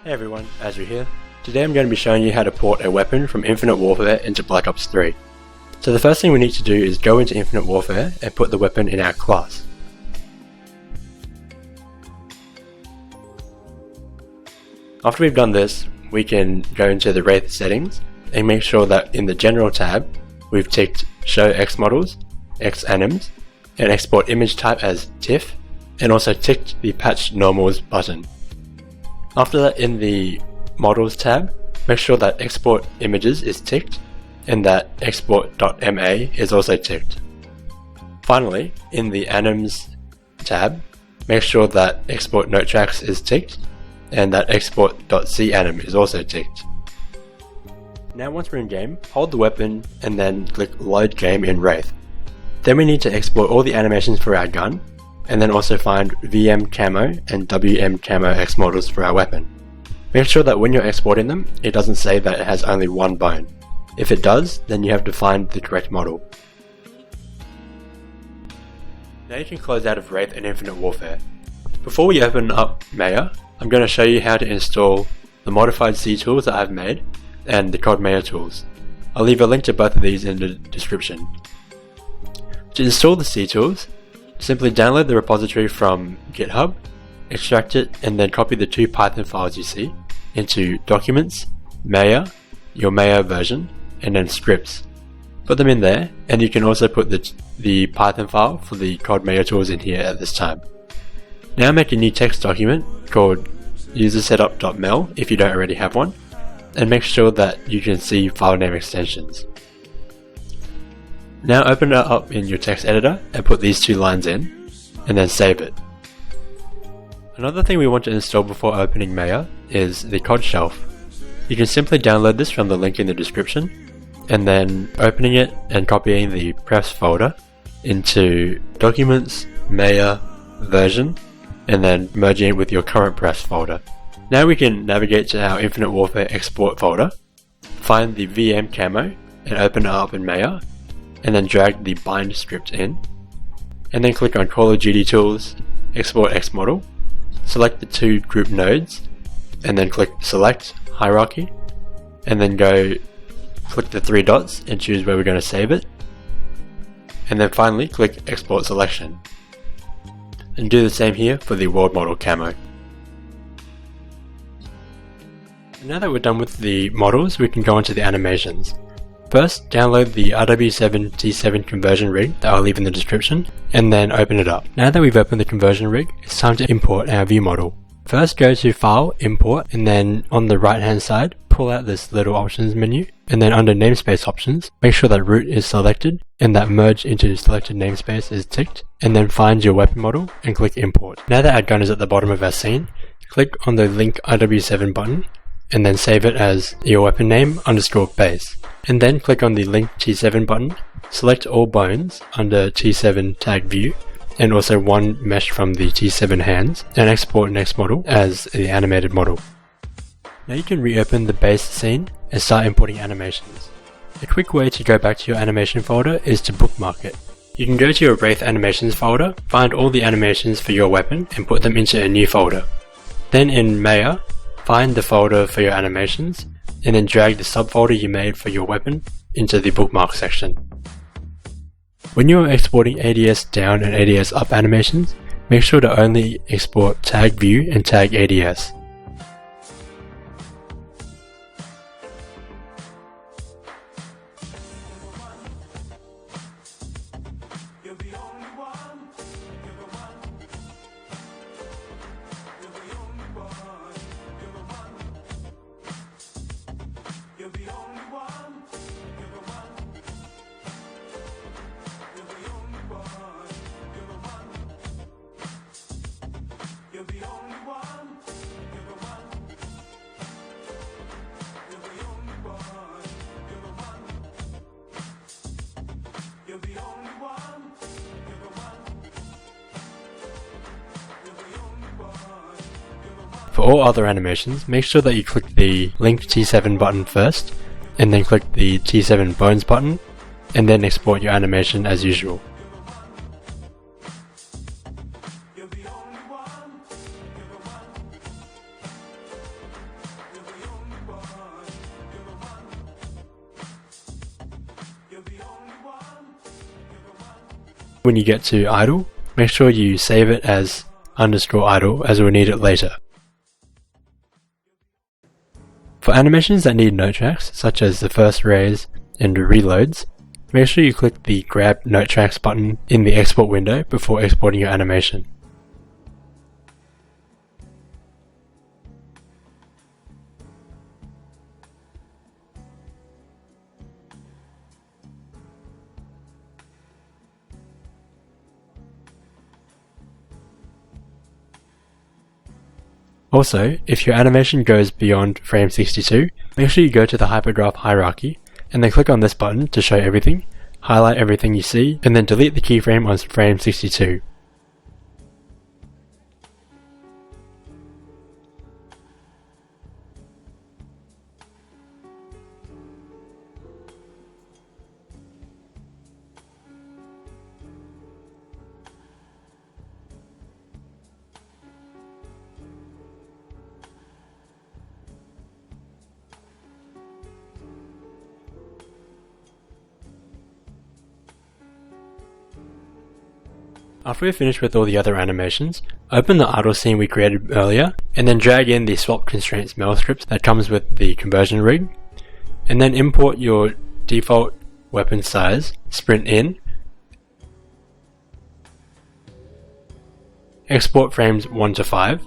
Hey everyone, Azsry here. Today I'm going to be showing you how to port a weapon from Infinite Warfare into Black Ops 3. So the first thing we need to do is go into Infinite Warfare and put the weapon in our class. After we've done this, we can go into the Wraith settings and make sure that in the General tab we've ticked Show X Models, X HEL-AMS, and Export Image Type as TIFF, and also ticked the Patch Normals button. After that, in the Models tab, make sure that Export Images is ticked and that Export.ma is also ticked. Finally, in the HEL-AMS tab, make sure that Export Note Tracks is ticked and that Export.canim is also ticked. Now once we're in game, hold the weapon and then click Load Game in Wraith. Then we need to export all the animations for our gun, and then also find VM Camo and WM Camo X models for our weapon. Make sure that when you're exporting them, it doesn't say that it has only one bone. If it does, then you have to find the correct model. Now you can close out of Wraith and Infinite Warfare. Before we open up Maya, I'm going to show you how to install the modified C tools that I've made and the COD Maya tools. I'll leave a link to both of these in the description. To install the C tools, simply download the repository from GitHub, extract it, and then copy the two Python files you see into Documents, Maya, your Maya version, and then Scripts. Put them in there, and you can also put the Python file for the COD Maya tools in here at this time. Now make a new text document called usersetup.mel if you don't already have one, and make sure that you can see file name extensions. Now open it up in your text editor and put these two lines in, and then save it. Another thing we want to install before opening Maya is the COD shelf. You can simply download this from the link in the description, and then opening it and copying the prefs folder into Documents, Maya, Version, and then merging it with your current prefs folder. Now we can navigate to our Infinite Warfare export folder, find the VM Camo, and open it up in Maya, and then drag the bind script in, and then click on Call of Duty Tools, Export X Model, select the two group nodes, and then click Select Hierarchy, and then click the three dots and choose where we're going to save it, and then finally click Export Selection. And do the same here for the World Model Camo. Now that we're done with the models, we can go into the animations. First, download the RW7 T7 conversion rig that I'll leave in the description, and then open it up. Now that we've opened the conversion rig, it's time to import our view model. First, go to File, Import, and then on the right hand side, pull out this little options menu, and then under namespace options, make sure that root is selected, and that merge into selected namespace is ticked, and then find your weapon model and click Import. Now that our gun is at the bottom of our scene, click on the Link RW7 button, and then save it as your weapon name _base. And then click on the Link T7 button, select all bones under T7 tag view, and also one mesh from the T7 hands, and export next model as the animated model. Now you can reopen the base scene and start importing animations. A quick way to go back to your animation folder is to bookmark it. You can go to your Wraith animations folder, find all the animations for your weapon, and put them into a new folder. Then in Maya, find the folder for your animations, and then drag the subfolder you made for your weapon into the bookmark section. When you are exporting ADS down and ADS up animations, make sure to only export tag view and tag ADS. For all other animations, make sure that you click the Link T7 button first, and then click the T7 Bones button, and then export your animation as usual. when you get to idle, make sure you save it as _idle as we'll need it later. For animations that need note tracks, such as the first raise and reloads, make sure you click the Grab Note Tracks button in the export window before exporting your animation. Also, if your animation goes beyond frame 62, make sure you go to the hypergraph hierarchy and then click on this button to show everything, highlight everything you see, and then delete the keyframe on frame 62. After we finish with all the other animations, open the idle scene we created earlier, and then drag in the swap constraints mail scripts that comes with the conversion rig, and then import your default weapon size, sprint in, export frames 1 to 5,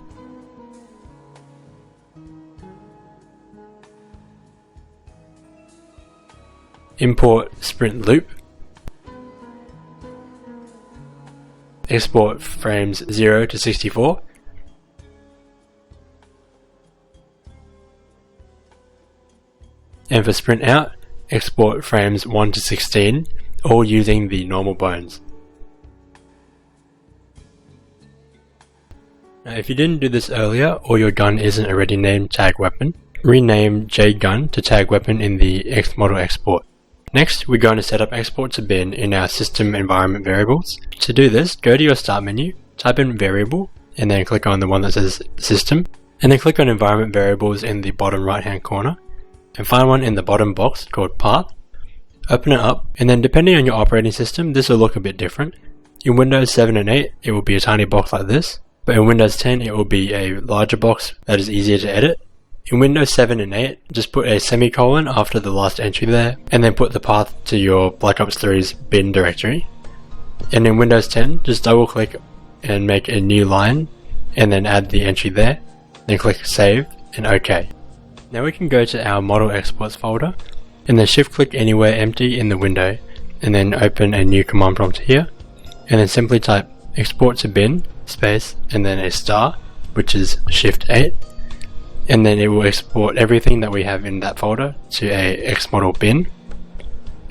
import sprint loop, export frames 0 to 64, and for sprint out, export frames 1 to 16, all using the normal bones. Now if you didn't do this earlier, or your gun isn't already named tag weapon, rename JGun to tag weapon in the Xmodel export. Next, we're going to set up export to bin in our system environment variables. To do this, go to your start menu, type in variable, and then click on the one that says system, and then click on environment variables in the bottom right hand corner, and find one in the bottom box called path. Open it up, and then depending on your operating system, this will look a bit different. In Windows 7 and 8, it will be a tiny box like this, but in Windows 10 it will be a larger box that is easier to edit. In Windows 7 and 8, just put a semicolon after the last entry there, and then put the path to your Black Ops 3's bin directory. And in Windows 10, just double click and make a new line, and then add the entry there, then click Save and OK. Now we can go to our Model Exports folder, and then shift click anywhere empty in the window, and then open a new command prompt here, and then simply type export to bin, space, and then a star, which is Shift 8. And then it will export everything that we have in that folder to a Xmodel bin.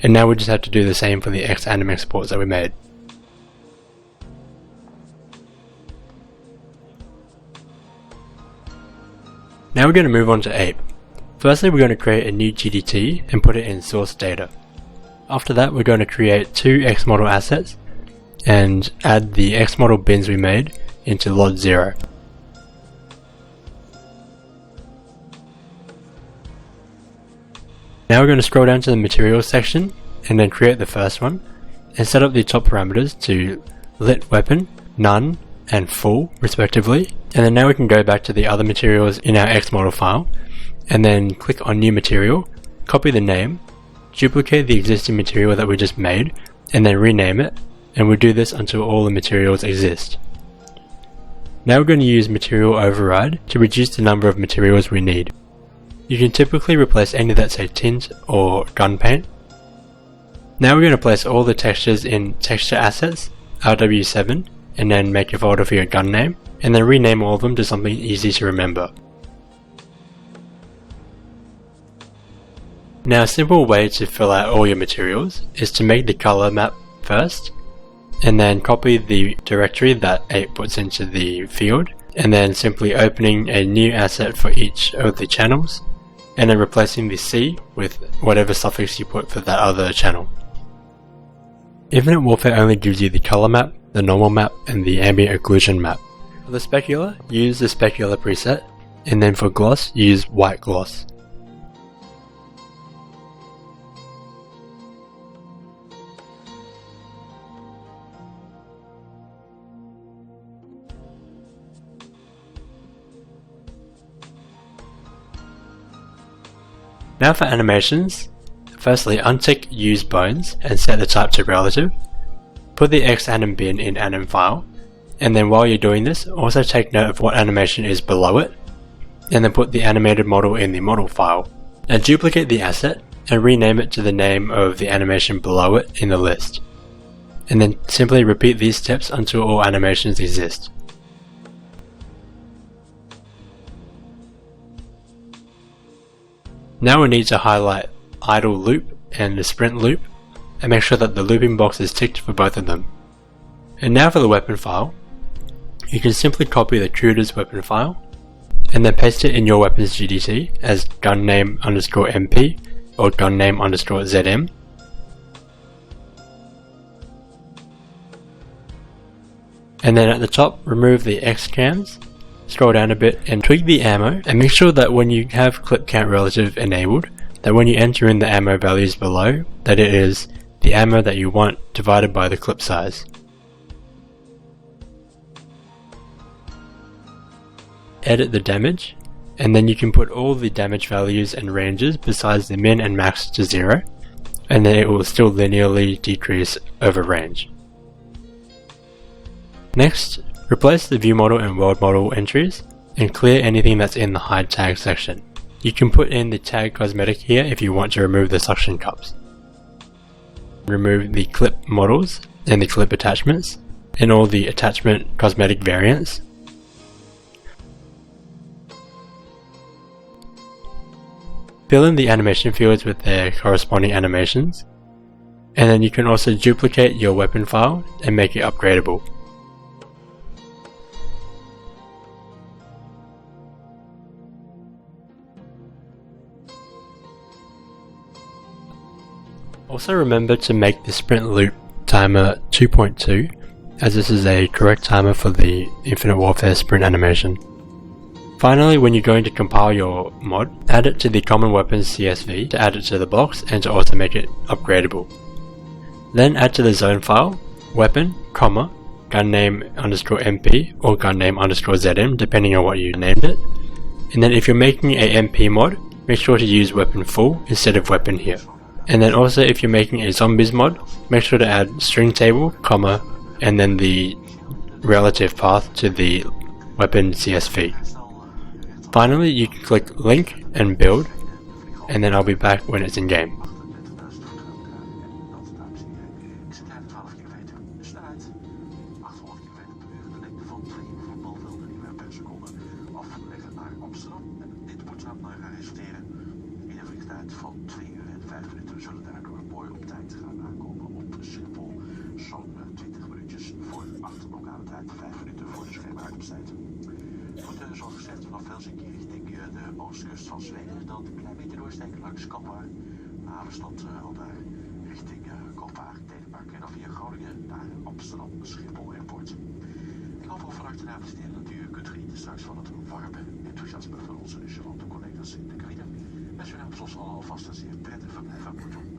And now we just have to do the same for the Xanim exports that we made. Now we're going to move on to Ape. Firstly, we're going to create a new GDT and put it in source data. After that, we're going to create 2 Xmodel assets and add the Xmodel bins we made into lot 0. Now we're going to scroll down to the materials section and then create the first one and set up the top parameters to lit weapon, none, and full respectively. And then now we can go back to the other materials in our Xmodel file and then click on new material, copy the name, duplicate the existing material that we just made and then rename it, and we'll do this until all the materials exist. Now we're going to use material override to reduce the number of materials we need. You can typically replace any that say tint or gun paint. Now we're going to place all the textures in texture assets, RW7, and then make a folder for your gun name, and then rename all of them to something easy to remember. Now a simple way to fill out all your materials is to make the color map first, and then copy the directory that Ape puts into the field, and then simply opening a new asset for each of the channels, and then replacing the C with whatever suffix you put for that other channel. Infinite Warfare only gives you the color map, the normal map, and the ambient occlusion map. For the specular, use the specular preset, and then for gloss, use white gloss. Now for animations, firstly untick use bones and set the type to relative. Put the X-anim bin in anim file, and then while you're doing this, also take note of what animation is below it, and then put the animated model in the model file. Now duplicate the asset and rename it to the name of the animation below it in the list. And then simply repeat these steps until all animations exist. Now we need to highlight idle loop and the sprint loop, and make sure that the looping box is ticked for both of them. And now for the weapon file, you can simply copy the CUDA's weapon file, and then paste it in your weapons GDT as gunname_mp or gunname_zm. And then at the top, remove the X cams, scroll down a bit and tweak the ammo, and make sure that when you have clip count relative enabled, that when you enter in the ammo values below, that it is the ammo that you want divided by the clip size. Edit the damage, and then you can put all the damage values and ranges besides the min and max to 0, and then it will still linearly decrease over range. Next, replace the view model and world model entries and clear anything that's in the hide tag section. You can put in the tag cosmetic here if you want to remove the suction cups. Remove the clip models and the clip attachments and all the attachment cosmetic variants. Fill in the animation fields with their corresponding animations, and then you can also duplicate your weapon file and make it upgradable. Also remember to make the sprint loop timer 2.2, as this is a correct timer for the Infinite Warfare sprint animation. Finally, when you're going to compile your mod, add it to the common weapons CSV to add it to the box and to also make it upgradable. Then add to the zone file, weapon, gunname_mp or gunname_zm depending on what you named it. And then if you're making a MP mod, make sure to use weapon full instead of weapon here. And then also if you're making a zombies mod, make sure to add string table, and then the relative path to the weapon CSV. Finally, you can click link and build, and then I'll be back when it's in game. Oostkust van Zweden, dan een klein beetje doorsteken langs Kalmar, havenstad al daar richting Kopenhagen, Denemark en dan via Groningen naar Amsterdam, Schiphol Airport. Ik hoop al van harte na te stellen dat u kunt genieten straks van het warme enthousiasme van onze charmante collega's in de cabine. Wens u namens ons alvast een zeer prettig verblijf aan boord.